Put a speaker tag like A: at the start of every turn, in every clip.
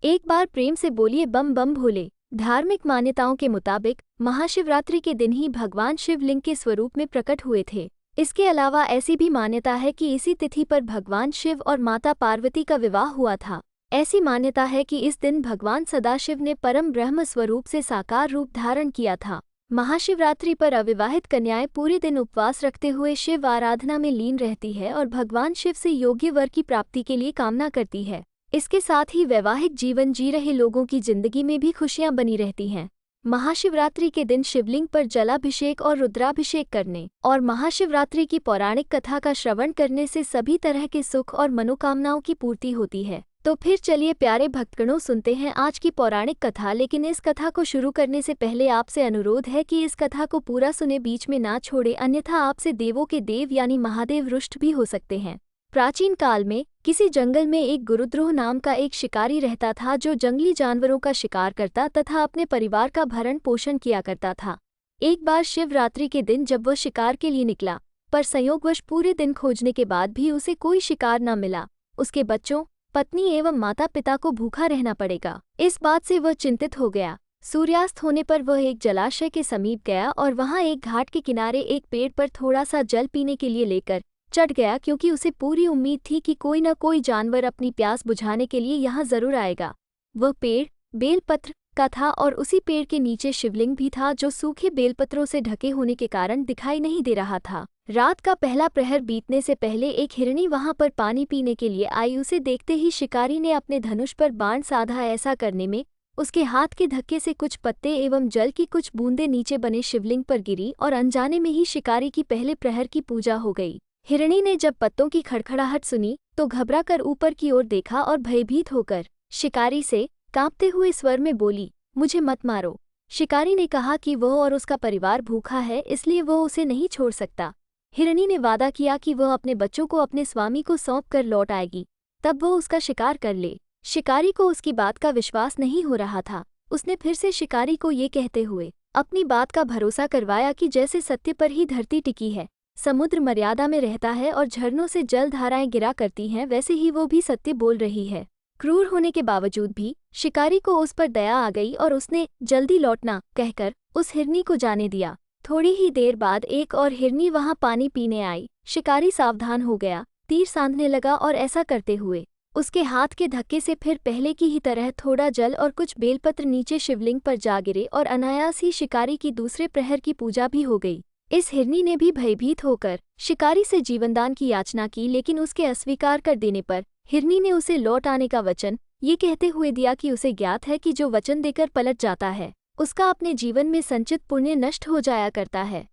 A: एक बार प्रेम से बोलिए बम बम भोले। धार्मिक मान्यताओं के मुताबिक महाशिवरात्रि के दिन ही भगवान शिवलिंग के स्वरूप में प्रकट हुए थे। इसके अलावा ऐसी भी मान्यता है कि इसी तिथि पर भगवान शिव और माता पार्वती का विवाह हुआ था। ऐसी मान्यता है कि इस दिन भगवान सदाशिव ने परम ब्रह्म स्वरूप से साकार रूप धारण किया था। महाशिवरात्रि पर अविवाहित कन्याएं पूरे दिन उपवास रखते हुए शिव आराधना में लीन रहती है और भगवान शिव से योग्य वर की प्राप्ति के लिए कामना करती है। इसके साथ ही वैवाहिक जीवन जी रहे लोगों की जिंदगी में भी खुशियां बनी रहती हैं। महाशिवरात्रि के दिन शिवलिंग पर जलाभिषेक और रुद्राभिषेक करने और महाशिवरात्रि की पौराणिक कथा का श्रवण करने से सभी तरह के सुख और मनोकामनाओं की पूर्ति होती है। तो फिर चलिए प्यारे भक्तगणों सुनते हैं आज की पौराणिक कथा। लेकिन इस कथा को शुरू करने से पहले आपसे अनुरोध है कि इस कथा को पूरा सुने, बीच में ना छोड़े, अन्यथा आपसे देवों के देव यानी महादेव रुष्ट भी हो सकते हैं। प्राचीन काल में किसी जंगल में एक गुरुद्रोह नाम का एक शिकारी रहता था जो जंगली जानवरों का शिकार करता तथा अपने परिवार का भरण पोषण किया करता था। एक बार शिवरात्रि के दिन जब वह शिकार के लिए निकला, पर संयोगवश पूरे दिन खोजने के बाद भी उसे कोई शिकार न मिला। उसके बच्चों, पत्नी एवं माता पिता को भूखा रहना पड़ेगा। इस बात से वह चिंतित हो गया। सूर्यास्त होने पर वह एक जलाशय के समीप गया और वहां एक घाट के किनारे एक पेड़ पर थोड़ा सा जल पीने के लिए लेकर चढ़ गया, क्योंकि उसे पूरी उम्मीद थी कि कोई न कोई जानवर अपनी प्यास बुझाने के लिए यहाँ जरूर आएगा। वह पेड़ बेलपत्र का था और उसी पेड़ के नीचे शिवलिंग भी था, जो सूखे बेलपत्रों से ढके होने के कारण दिखाई नहीं दे रहा था। रात का पहला प्रहर बीतने से पहले एक हिरनी वहां पर पानी पीने के लिए आई। उसे देखते ही शिकारी ने अपने धनुष पर बाण साधा। ऐसा करने में उसके हाथ के धक्के से कुछ पत्ते एवं जल की कुछ बूंदें नीचे बने शिवलिंग पर गिरी और अनजाने में ही शिकारी की पहले प्रहर की पूजा हो गई। हिरणी ने जब पत्तों की खड़खड़ाहट सुनी तो घबराकर ऊपर की ओर देखा और भयभीत होकर शिकारी से कांपते हुए स्वर में बोली, मुझे मत मारो। शिकारी ने कहा कि वह और उसका परिवार भूखा है, इसलिए वह उसे नहीं छोड़ सकता। हिरणी ने वादा किया कि वह अपने बच्चों को अपने स्वामी को सौंप कर लौट आएगी, तब वह उसका शिकार कर ले। शिकारी को उसकी बात का विश्वास नहीं हो रहा था। उसने फिर से शिकारी को ये कहते हुए अपनी बात का भरोसा करवाया कि जैसे सत्य पर ही धरती टिकी है, समुद्र मर्यादा में रहता है और झरनों से जल धाराएं गिरा करती हैं, वैसे ही वो भी सत्य बोल रही है। क्रूर होने के बावजूद भी शिकारी को उस पर दया आ गई और उसने जल्दी लौटना कहकर उस हिरनी को जाने दिया। थोड़ी ही देर बाद एक और हिरनी वहां पानी पीने आई। शिकारी सावधान हो गया, तीर सांधने लगा और ऐसा करते हुए उसके हाथ के धक्के से फिर पहले की ही तरह थोड़ा जल और कुछ बेलपत्र नीचे शिवलिंग पर जा गिरे और अनायास ही शिकारी की दूसरे प्रहर की पूजा भी हो गई। इस हिरनी ने भी भयभीत होकर शिकारी से जीवनदान की याचना की, लेकिन उसके अस्वीकार कर देने पर हिरनी ने उसे लौट आने का वचन ये कहते हुए दिया कि उसे ज्ञात है कि जो वचन देकर पलट जाता है उसका अपने जीवन में संचित पुण्य नष्ट हो जाया करता है।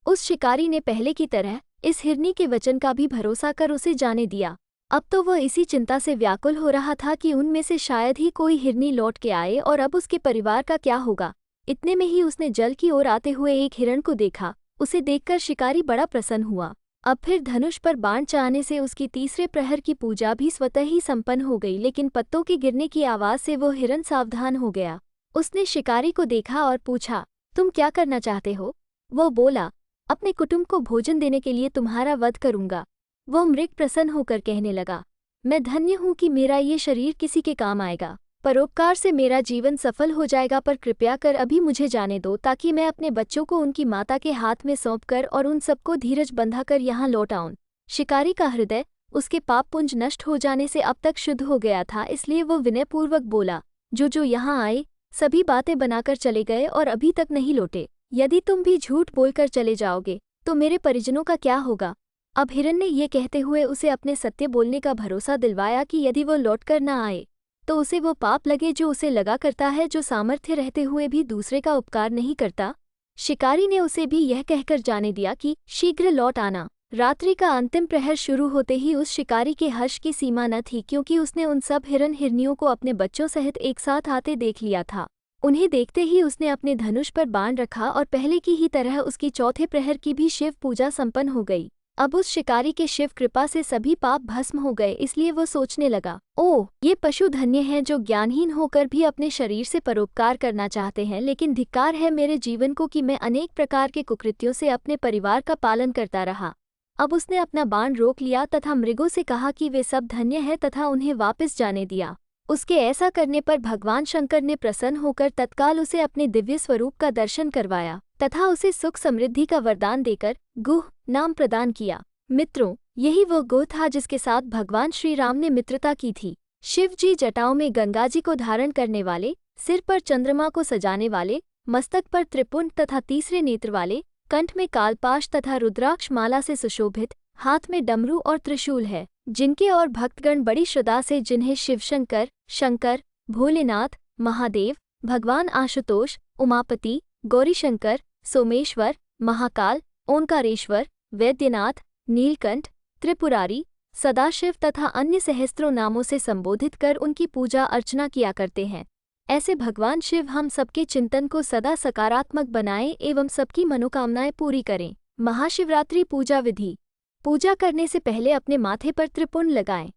A: उस शिकारी ने पहले की तरह इस हिरनी के वचन का भी भरोसा कर उसे जाने दिया। अब तो वह इसी चिंता से व्याकुल हो रहा था कि उनमें से शायद ही कोई हिरनी लौट के आए और अब उसके परिवार का क्या होगा। इतने में ही उसने जल की ओर आते हुए एक हिरण को देखा। उसे देखकर शिकारी बड़ा प्रसन्न हुआ। अब फिर धनुष पर बाण चाहने से उसकी तीसरे प्रहर की पूजा भी स्वतः ही संपन्न हो गई, लेकिन पत्तों के गिरने की आवाज से वो हिरण सावधान हो गया। उसने शिकारी को देखा और पूछा, तुम क्या करना चाहते हो? वो बोला, अपने कुटुंब को भोजन देने के लिए तुम्हारा वध करूंगा। वो मृग प्रसन्न होकर कहने लगा, मैं धन्य हूं कि मेरा ये शरीर किसी के काम आएगा। परोपकार से मेरा जीवन सफल हो जाएगा, पर कृपया कर अभी मुझे जाने दो ताकि मैं अपने बच्चों को उनकी माता के हाथ में सौंपकर और उन सबको धीरज बंधाकर यहाँ लौट आऊं। शिकारी का हृदय उसके पाप पुंज नष्ट हो जाने से अब तक शुद्ध हो गया था, इसलिए वो विनयपूर्वक बोला, जो यहाँ आए सभी बातें बनाकर चले गए और अभी तक नहीं लौटे। यदि तुम भी झूठ बोलकर चले जाओगे तो मेरे परिजनों का क्या होगा? अब हिरन ने ये कहते हुए उसे अपने सत्य बोलने का भरोसा दिलवाया कि यदि वो लौटकर न आए तो उसे वो पाप लगे जो उसे लगा करता है, जो सामर्थ्य रहते हुए भी दूसरे का उपकार नहीं करता। शिकारी ने उसे भी यह कहकर जाने दिया कि शीघ्र लौट आना। रात्रि का अंतिम प्रहर शुरू होते ही उस शिकारी के हर्ष की सीमा न थी, क्योंकि उसने उन सब हिरन हिरनियों को अपने बच्चों सहित एक साथ आते देख लिया था। उन्हें देखते ही उसने अपने धनुष पर बाण रखा और पहले की ही तरह उसकी चौथे प्रहर की भी शिव पूजा संपन्न हो गई। अब उस शिकारी के शिव कृपा से सभी पाप भस्म हो गए, इसलिए वो सोचने लगा, ओह, ये पशु धन्य हैं जो ज्ञानहीन होकर भी अपने शरीर से परोपकार करना चाहते हैं, लेकिन धिक्कार है मेरे जीवन को कि मैं अनेक प्रकार के कुकृत्यों से अपने परिवार का पालन करता रहा। अब उसने अपना बाण रोक लिया तथा मृगों से कहा कि वे सब धन्य है तथा उन्हें वापस जाने दिया। उसके ऐसा करने पर भगवान शंकर ने प्रसन्न होकर तत्काल उसे अपने दिव्य स्वरूप का दर्शन करवाया तथा उसे सुख समृद्धि का वरदान देकर गुह नाम प्रदान किया। मित्रों, यही वो गुह था जिसके साथ भगवान श्री राम ने मित्रता की थी। शिव जी जटाओं में गंगा जी को धारण करने वाले, सिर पर चंद्रमा को सजाने वाले, मस्तक पर त्रिपुंड तथा तीसरे नेत्र वाले, कंठ में कालपाश तथा रुद्राक्ष माला से सुशोभित, हाथ में डमरू और त्रिशूल है, जिनके और भक्तगण बड़ी श्रद्धा से जिन्हें शिवशंकर, शंकर, भोलेनाथ, महादेव, भगवान आशुतोष, उमापति, गौरीशंकर, सोमेश्वर, महाकाल, ओंकारेश्वर, वैद्यनाथ, नीलकंठ, त्रिपुरारी, सदाशिव तथा अन्य सहस्त्रों नामों से संबोधित कर उनकी पूजा अर्चना किया करते हैं। ऐसे भगवान शिव हम सबके चिंतन को सदा सकारात्मक बनाएं एवं सबकी मनोकामनाएं पूरी करें। महाशिवरात्रि पूजा विधि। पूजा करने से पहले अपने माथे पर त्रिपुंड लगाएं।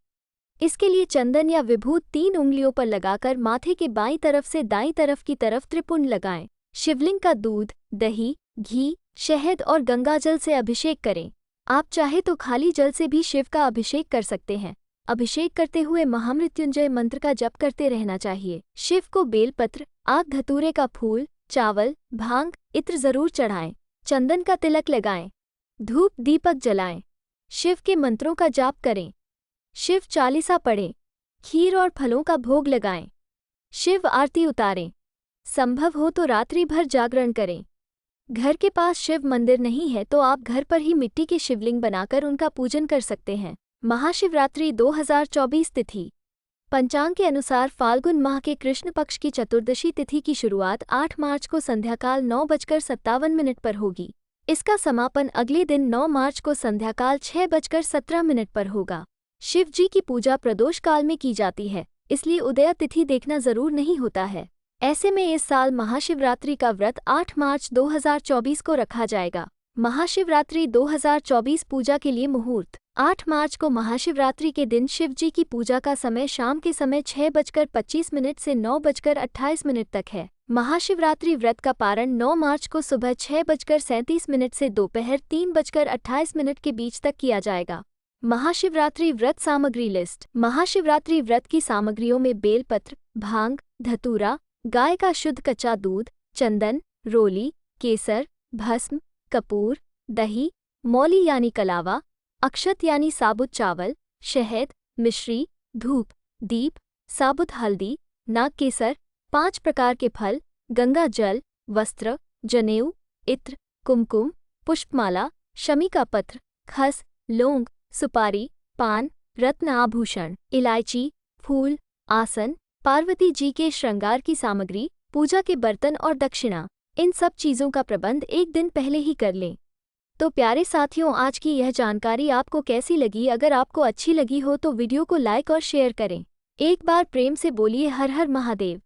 A: इसके लिए चंदन या विभूत 3 उंगलियों पर लगाकर माथे के बाईं तरफ से दाईं तरफ की तरफ त्रिपुंड लगाएं। शिवलिंग का दूध, दही, घी, शहद और गंगाजल से अभिषेक करें। आप चाहे तो खाली जल से भी शिव का अभिषेक कर सकते हैं। अभिषेक करते हुए महामृत्युंजय मंत्र का जप करते रहना चाहिए। शिव को बेलपत्र, आक धतूरे का फूल, चावल, भांग, इत्र जरूर चढ़ाएं। चंदन का तिलक लगाएं। धूप दीपक जलाएं। शिव के मंत्रों का जाप करें। शिव चालीसा पढ़ें। खीर और फलों का भोग लगाएं। शिव आरती उतारें। संभव हो तो रात्रि भर जागरण करें। घर के पास शिव मंदिर नहीं है तो आप घर पर ही मिट्टी के शिवलिंग बनाकर उनका पूजन कर सकते हैं। महाशिवरात्रि 2024 तिथि। पंचांग के अनुसार फाल्गुन माह के कृष्ण पक्ष की चतुर्दशी तिथि की शुरुआत 8 मार्च को संध्याकाल 9:57 पर होगी। इसका समापन अगले दिन 9 मार्च को संध्याकाल 6:17 पर होगा। शिव जी की पूजा प्रदोष काल में की जाती है, इसलिए उदय तिथि देखना जरूर नहीं होता है। ऐसे में इस साल महाशिवरात्रि का व्रत 8 मार्च 2024 को रखा जाएगा। महाशिवरात्रि 2024 पूजा के लिए मुहूर्त। 8 मार्च को महाशिवरात्रि के दिन शिव जी की पूजा का समय शाम के समय 6:25 से 9:28 तक है। महाशिवरात्रि व्रत का पारण 9 मार्च को सुबह 6:37 से दोपहर 3:28 के बीच तक किया जाएगा। महाशिवरात्रि व्रत सामग्री लिस्ट। महाशिवरात्रि व्रत की सामग्रियों में बेलपत्र, भांग, धतूरा, गाय का शुद्ध कच्चा दूध, चंदन, रोली, केसर, भस्म, कपूर, दही, मौली यानी कलावा, अक्षत यानी साबुत चावल, शहद, मिश्री, धूप, दीप, साबुत हल्दी, नाग केसर, 5 प्रकार के फल, गंगा जल, वस्त्र, जनेऊ, इत्र, कुमकुम, पुष्पमाला, शमी का पत्र, खस, लौंग, सुपारी, पान, रत्न आभूषण, इलायची, फूल, आसन, पार्वती जी के श्रृंगार की सामग्री, पूजा के बर्तन और दक्षिणा, इन सब चीज़ों का प्रबंध एक दिन पहले ही कर लें। तो प्यारे साथियों, आज की यह जानकारी आपको कैसी लगी? अगर आपको अच्छी लगी हो तो वीडियो को लाइक और शेयर करें। एक बार प्रेम से बोलिए हर हर महादेव।